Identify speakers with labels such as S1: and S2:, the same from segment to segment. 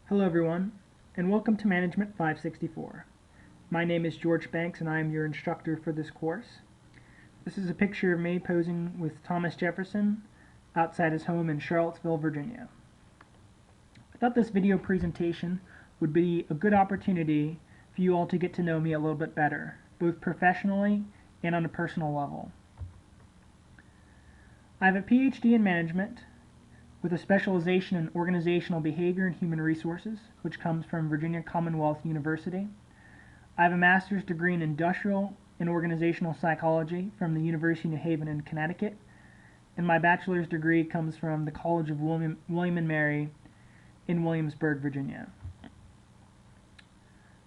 S1: Hello everyone, and welcome to Management 564. My name is George Banks and I am your instructor for this course. This is a picture of me posing with Thomas Jefferson outside his home in Charlottesville, Virginia. I thought this video presentation would be a good opportunity for you all to get to know me a little bit better, both professionally and on a personal level. I have a PhD in management with a specialization in organizational behavior and human resources, which comes from Virginia Commonwealth University. I have a master's degree in industrial and organizational psychology from the University of New Haven in Connecticut, and my bachelor's degree comes from the College of William and Mary in Williamsburg, Virginia.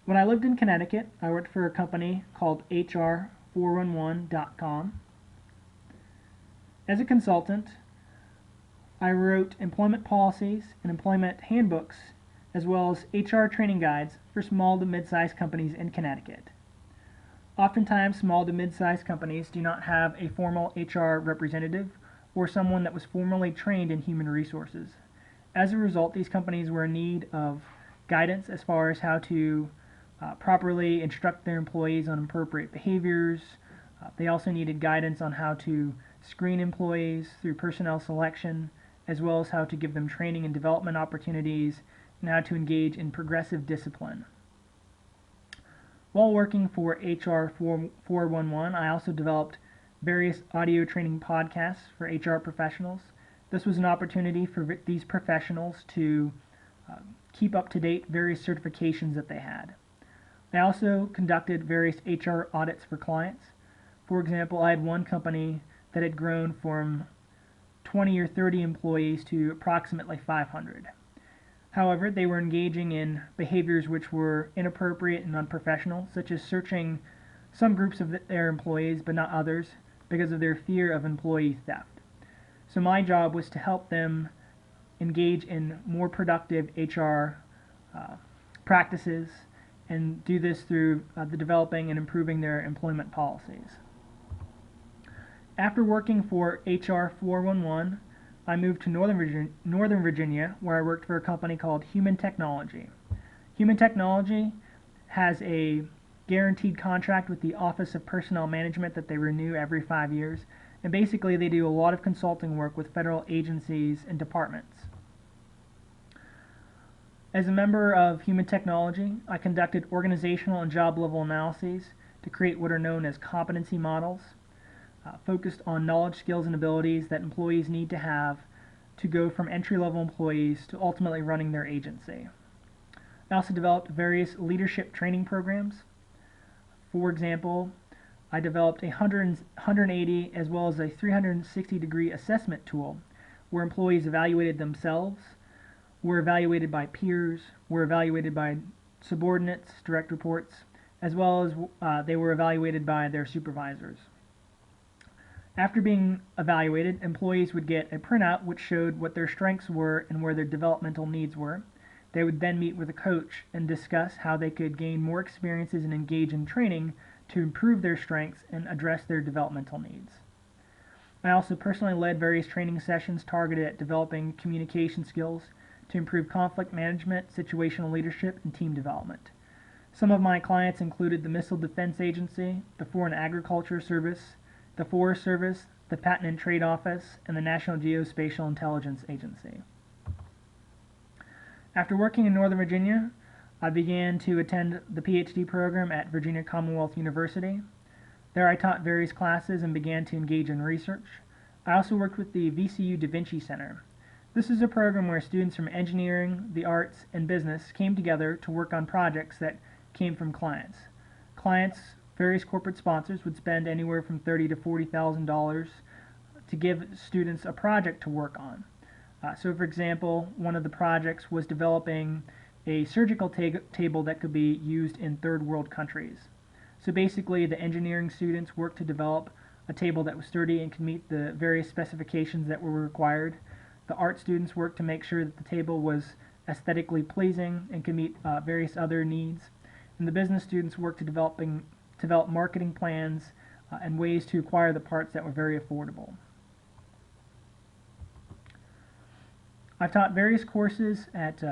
S1: When I lived in Connecticut, I worked for a company called HR411.com. As a consultant, I wrote employment policies and employment handbooks, as well as HR training guides for small to mid-sized companies in Connecticut. Oftentimes, small to mid-sized companies do not have a formal HR representative or someone that was formally trained in human resources. As a result, these companies were in need of guidance as far as how to properly instruct their employees on appropriate behaviors. They also needed guidance on how to screen employees through personnel selection, as well as how to give them training and development opportunities, and how to engage in progressive discipline. While working for HR 411, I also developed various audio training podcasts for HR professionals. This was an opportunity for these professionals to keep up to date various certifications that they had. I also conducted various HR audits for clients. For example, I had one company that had grown from 20 or 30 employees to approximately 500. However, they were engaging in behaviors which were inappropriate and unprofessional, such as searching some groups of their employees but not others because of their fear of employee theft. So my job was to help them engage in more productive HR practices and do this through the developing and improving their employment policies. After working for HR 411, I moved to Northern Virginia, where I worked for a company called Human Technology. Human Technology has a guaranteed contract with the Office of Personnel Management that they renew every 5 years, and basically they do a lot of consulting work with federal agencies and departments. As a member of Human Technology, I conducted organizational and job level analyses to create what are known as competency models, focused on knowledge, skills, and abilities that employees need to have to go from entry-level employees to ultimately running their agency. I also developed various leadership training programs. For example, I developed a 180 as well as a 360-degree assessment tool where employees evaluated themselves, were evaluated by peers, were evaluated by subordinates, direct reports, as well as they were evaluated by their supervisors. After being evaluated, employees would get a printout which showed what their strengths were and where their developmental needs were. They would then meet with a coach and discuss how they could gain more experiences and engage in training to improve their strengths and address their developmental needs. I also personally led various training sessions targeted at developing communication skills to improve conflict management, situational leadership, and team development. Some of my clients included the Missile Defense Agency, the Foreign Agriculture Service, the Forest Service, the Patent and Trade Office, and the National Geospatial Intelligence Agency. After working in Northern Virginia, I began to attend the PhD program at Virginia Commonwealth University. There I taught various classes and began to engage in research. I also worked with the VCU Da Vinci Center. This is a program where students from engineering, the arts, and business came together to work on projects that came from clients. Various corporate sponsors would spend anywhere from $30,000 to $40,000 to give students a project to work on. So for example, one of the projects was developing a surgical table that could be used in third world countries. So basically the engineering students worked to develop a table that was sturdy and could meet the various specifications that were required. The art students worked to make sure that the table was aesthetically pleasing and could meet various other needs. And the business students worked to develop marketing plans and ways to acquire the parts that were very affordable. I've taught various courses at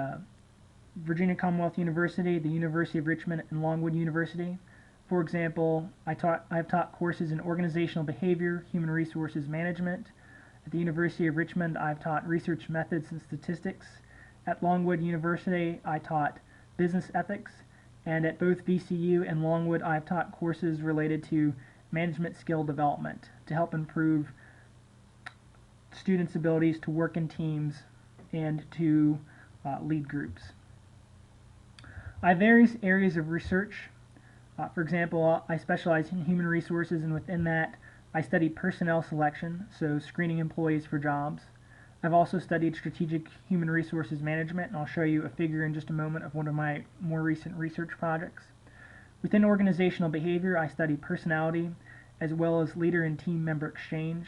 S1: Virginia Commonwealth University, the University of Richmond, and Longwood University. For example, I've taught courses in organizational behavior, human resources management. At the University of Richmond, I've taught research methods and statistics. At Longwood University, I taught business ethics. And at both VCU and Longwood, I've taught courses related to management skill development to help improve students' abilities to work in teams and to lead groups. I have various areas of research. For example, I specialize in human resources, and within that, I study personnel selection, so screening employees for jobs. I've also studied strategic human resources management, and I'll show you a figure in just a moment of one of my more recent research projects. Within organizational behavior, I study personality as well as leader and team member exchange.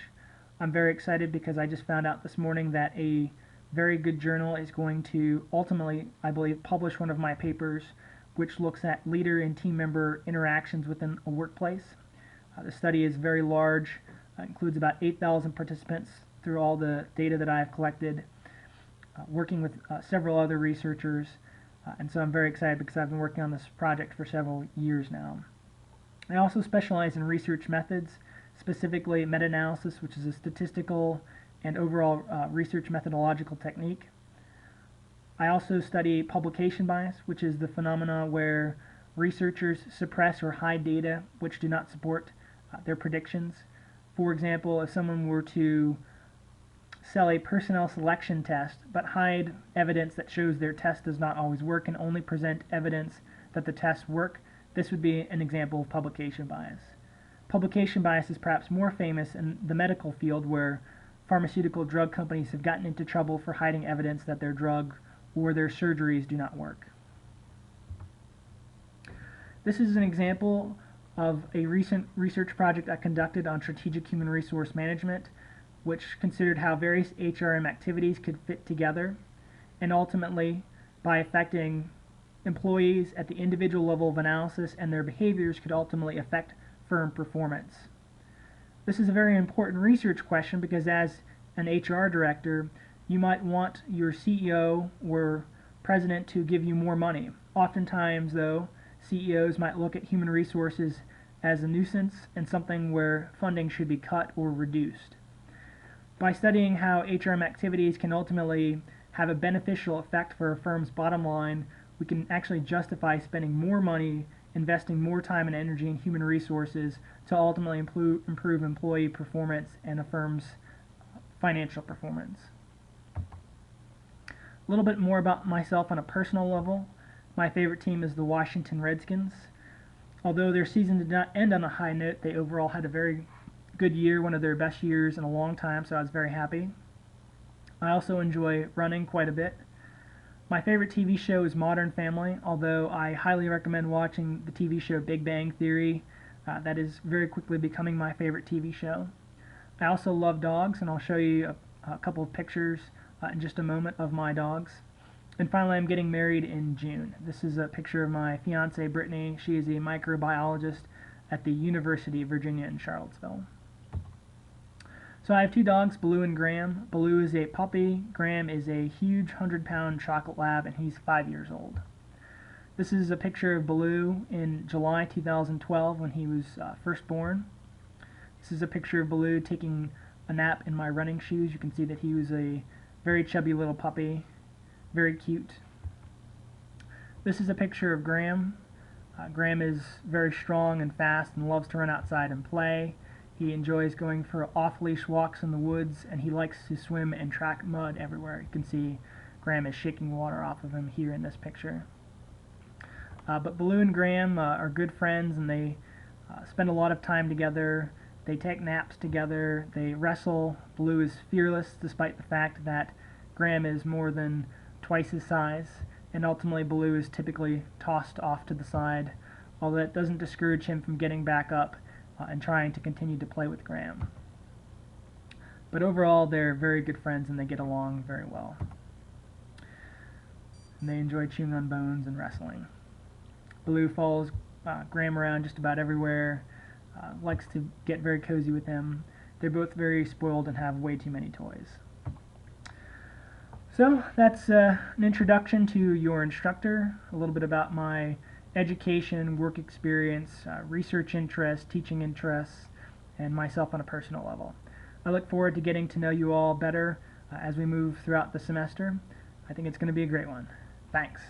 S1: I'm very excited because I just found out this morning that a very good journal is going to ultimately, I believe, publish one of my papers which looks at leader and team member interactions within a workplace. The study is very large, includes about 8,000 participants through all the data that I have collected, working with several other researchers, and so I'm very excited because I've been working on this project for several years now. I also specialize in research methods, specifically meta-analysis, which is a statistical and overall research methodological technique. I also study publication bias, which is the phenomena where researchers suppress or hide data which do not support their predictions. For example, if someone were to sell a personnel selection test but hide evidence that shows their test does not always work and only present evidence that the tests work, this would be an example of publication bias. Publication bias is perhaps more famous in the medical field, where pharmaceutical drug companies have gotten into trouble for hiding evidence that their drug or their surgeries do not work. This is an example of a recent research project I conducted on strategic human resource management, which considered how various HRM activities could fit together, and ultimately, by affecting employees at the individual level of analysis and their behaviors, could ultimately affect firm performance. This is a very important research question because as an HR director, you might want your CEO or president to give you more money. Oftentimes, though, CEOs might look at human resources as a nuisance and something where funding should be cut or reduced. By studying how HRM activities can ultimately have a beneficial effect for a firm's bottom line, we can actually justify spending more money, investing more time and energy in human resources to ultimately improve employee performance and a firm's financial performance. A little bit more about myself on a personal level. My favorite team is the Washington Redskins. Although their season did not end on a high note, they overall had a very good year, one of their best years in a long time, so I was very happy. I also enjoy running quite a bit. My favorite TV show is Modern Family, although I highly recommend watching the TV show Big Bang Theory. That is very quickly becoming my favorite TV show. I also love dogs, and I'll show you a couple of pictures in just a moment of my dogs. And finally, I'm getting married in June. This is a picture of my fiancée, Brittany. She is a microbiologist at the University of Virginia in Charlottesville. So I have two dogs, Baloo and Graham. Baloo is a puppy. Graham is a huge 100-pound chocolate lab, and he's 5 years old. This is a picture of Baloo in July 2012 when he was first born. This is a picture of Baloo taking a nap in my running shoes. You can see that he was a very chubby little puppy, very cute. This is a picture of Graham. Graham is very strong and fast and loves to run outside and play. He enjoys going for off-leash walks in the woods, and he likes to swim and track mud everywhere. You can see Graham is shaking water off of him here in this picture. But Baloo and Graham are good friends, and they spend a lot of time together. They take naps together. They wrestle. Baloo is fearless despite the fact that Graham is more than twice his size, and ultimately Baloo is typically tossed off to the side, although that doesn't discourage him from getting back up and trying to continue to play with Graham. But overall, they're very good friends and they get along very well. And they enjoy chewing on bones and wrestling. Baloo follows Graham around just about everywhere, likes to get very cozy with him. They're both very spoiled and have way too many toys. So that's an introduction to Your Instructor, a little bit about my education, work experience, research interests, teaching interests, and myself on a personal level. I look forward to getting to know you all better as we move throughout the semester. I think it's going to be a great one. Thanks.